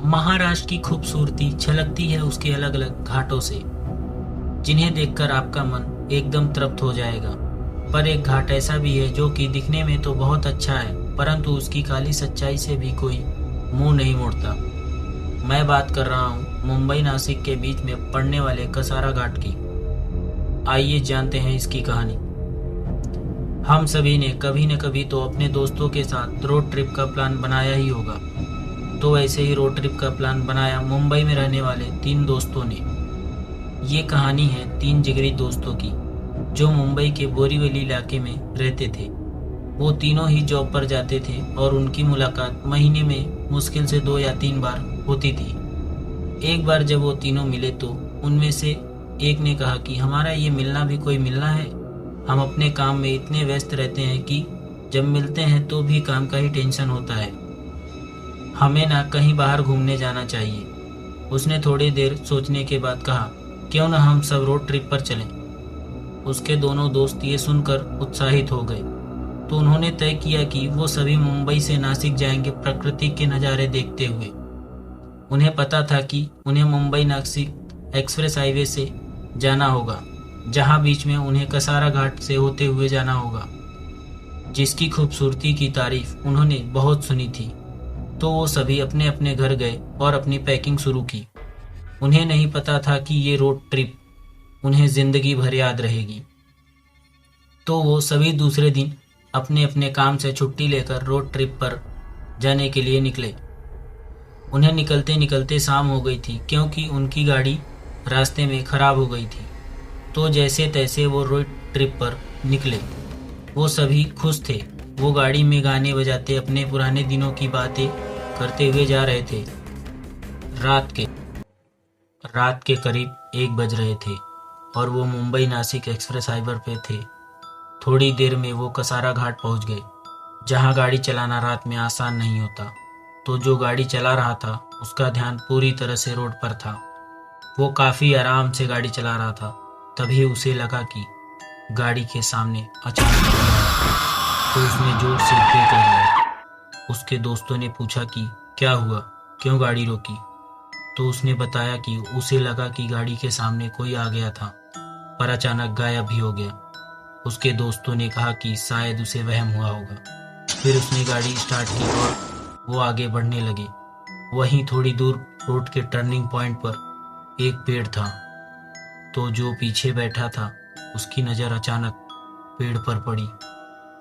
महाराष्ट्र की खूबसूरती छलकती है उसके अलग अलग घाटों से, जिन्हें देखकर आपका मन एकदम तृप्त हो जाएगा। पर एक घाट ऐसा भी है जो कि दिखने में तो बहुत अच्छा है, परंतु उसकी काली सच्चाई से भी कोई मुंह नहीं मोड़ता। मैं बात कर रहा हूँ मुंबई नासिक के बीच में पड़ने वाले कसारा घाट की। आइए जानते हैं इसकी कहानी। हम सभी ने कभी न कभी तो अपने दोस्तों के साथ रोड ट्रिप का प्लान बनाया ही होगा। तो ऐसे ही रोड ट्रिप का प्लान बनाया मुंबई में रहने वाले 3 दोस्तों ने। ये कहानी है 3 जिगरी दोस्तों की जो मुंबई के बोरीवली इलाके में रहते थे। वो तीनों ही जॉब पर जाते थे और उनकी मुलाकात महीने में मुश्किल से 2 या 3 बार होती थी। एक बार जब वो तीनों मिले तो उनमें से एक ने कहा कि हमारा ये मिलना भी कोई मिलना है। हम अपने काम में इतने व्यस्त रहते हैं कि जब मिलते हैं तो भी काम का ही टेंशन होता है। हमें ना कहीं बाहर घूमने जाना चाहिए। उसने थोड़ी देर सोचने के बाद कहा, क्यों ना हम सब रोड ट्रिप पर चलें। उसके दोनों दोस्त ये सुनकर उत्साहित हो गए, तो उन्होंने तय किया कि वो सभी मुंबई से नासिक जाएंगे प्रकृति के नज़ारे देखते हुए। उन्हें पता था कि उन्हें मुंबई नासिक एक्सप्रेस हाईवे से जाना होगा, जहां बीच में उन्हें कसारा घाट से होते हुए जाना होगा, जिसकी खूबसूरती की तारीफ उन्होंने बहुत सुनी थी। तो वो सभी अपने अपने घर गए और अपनी पैकिंग शुरू की। उन्हें नहीं पता था कि ये रोड ट्रिप उन्हें जिंदगी भर याद रहेगी। तो वो सभी दूसरे दिन अपने अपने काम से छुट्टी लेकर रोड ट्रिप पर जाने के लिए निकले। उन्हें निकलते निकलते शाम हो गई थी, क्योंकि उनकी गाड़ी रास्ते में खराब हो गई थी। तो जैसे तैसे वो रोड ट्रिप पर निकले। वो सभी खुश थे। वो गाड़ी में गाने बजाते अपने पुराने दिनों की बातें करते हुए जा रहे थे। रात के करीब 1 बज रहे थे और वो मुंबई नासिक एक्सप्रेस हाईवे पे थे। थोड़ी देर में वो कसारा घाट पहुंच गए, जहां गाड़ी चलाना रात में आसान नहीं होता। तो जो गाड़ी चला रहा था उसका ध्यान पूरी तरह से रोड पर था। वो काफ़ी आराम से गाड़ी चला रहा था। तभी उसे लगा कि गाड़ी के सामने अचानक तो उसने जोर से ब्रेक लगाया। उसके दोस्तों ने पूछा कि क्या हुआ, क्यों गाड़ी रोकी। तो उसने बताया कि उसे लगा कि गाड़ी के सामने कोई आ गया था, पर अचानक गायब भी हो गया। उसके दोस्तों ने कहा कि शायद उसे वहम हुआ होगा। फिर उसने गाड़ी स्टार्ट की और वो आगे बढ़ने लगे। वहीं थोड़ी दूर रोड के टर्निंग पॉइंट पर एक पेड़ था। तो जो पीछे बैठा था उसकी नज़र अचानक पेड़ पर पड़ी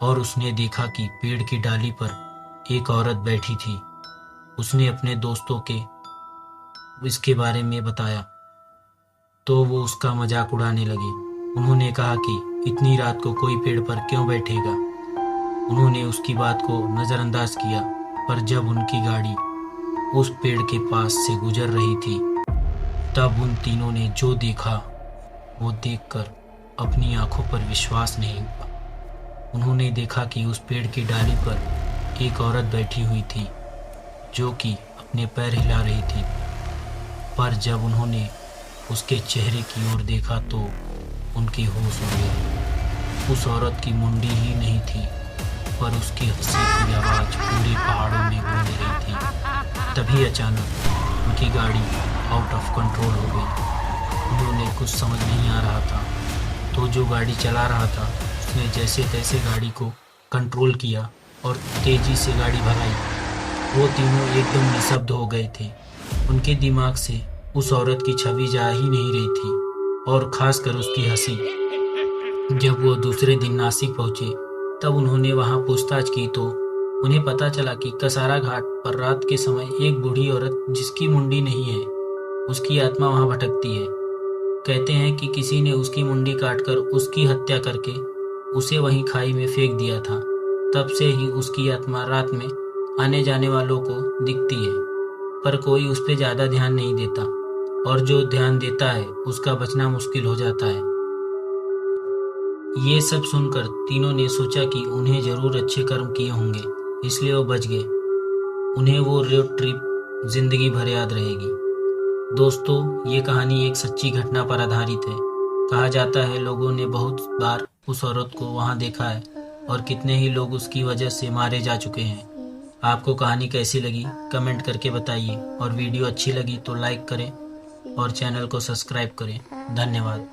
और उसने देखा कि पेड़ की डाली पर एक औरत बैठी थी। उसने अपने दोस्तों के इसके बारे में बताया तो वो उसका मजाक उड़ाने लगे। उन्होंने कहा कि इतनी रात को कोई पेड़ पर क्यों बैठेगा। उन्होंने उसकी बात को नज़रअंदाज किया, पर जब उनकी गाड़ी उस पेड़ के पास से गुजर रही थी तब उन तीनों ने जो देखा वो देखकर अपनी आंखों पर विश्वास नहीं हुआ। उन्होंने देखा कि उस पेड़ की डाली पर एक औरत बैठी हुई थी जो कि अपने पैर हिला रही थी। पर जब उन्होंने उसके चेहरे की ओर देखा तो उनके होश उड़ गए। उस औरत की मुंडी ही नहीं थी, पर उसकी हंसी की आवाज़ पूरे पहाड़ों में गूंज रही थी। तभी अचानक उनकी गाड़ी आउट ऑफ कंट्रोल हो गई। उन्होंने कुछ समझ नहीं आ रहा था। तो जो गाड़ी चला रहा था उसने जैसे तैसे गाड़ी को कंट्रोल किया और तेजी से गाड़ी भगाई। वो तीनों एकदम निशब्द हो गए थे। उनके दिमाग से उस औरत की छवि जा ही नहीं रही थी, और खासकर उसकी हंसी। जब वो दूसरे दिन नासिक पहुंचे तब उन्होंने वहां पूछताछ की तो उन्हें पता चला कि कसारा घाट पर रात के समय एक बूढ़ी औरत जिसकी मुंडी नहीं है, उसकी आत्मा वहां भटकती है। कहते हैं कि किसी ने उसकी मुंडी काटकर उसकी हत्या करके उसे वहीं खाई में फेंक दिया था। तब से ही उसकी आत्मा रात में आने जाने वालों को दिखती है, पर कोई उस पर ज़्यादा ध्यान नहीं देता, और जो ध्यान देता है उसका बचना मुश्किल हो जाता है। ये सब सुनकर तीनों ने सोचा कि उन्हें जरूर अच्छे कर्म किए होंगे, इसलिए वो बच गए। उन्हें वो रोड ट्रिप जिंदगी भर याद रहेगी। दोस्तों, ये कहानी एक सच्ची घटना पर आधारित है। कहा जाता है लोगों ने बहुत बार उस औरत को वहां देखा है और कितने ही लोग उसकी वजह से मारे जा चुके हैं। आपको कहानी कैसी लगी कमेंट करके बताइए, और वीडियो अच्छी लगी तो लाइक करें और चैनल को सब्सक्राइब करें। धन्यवाद।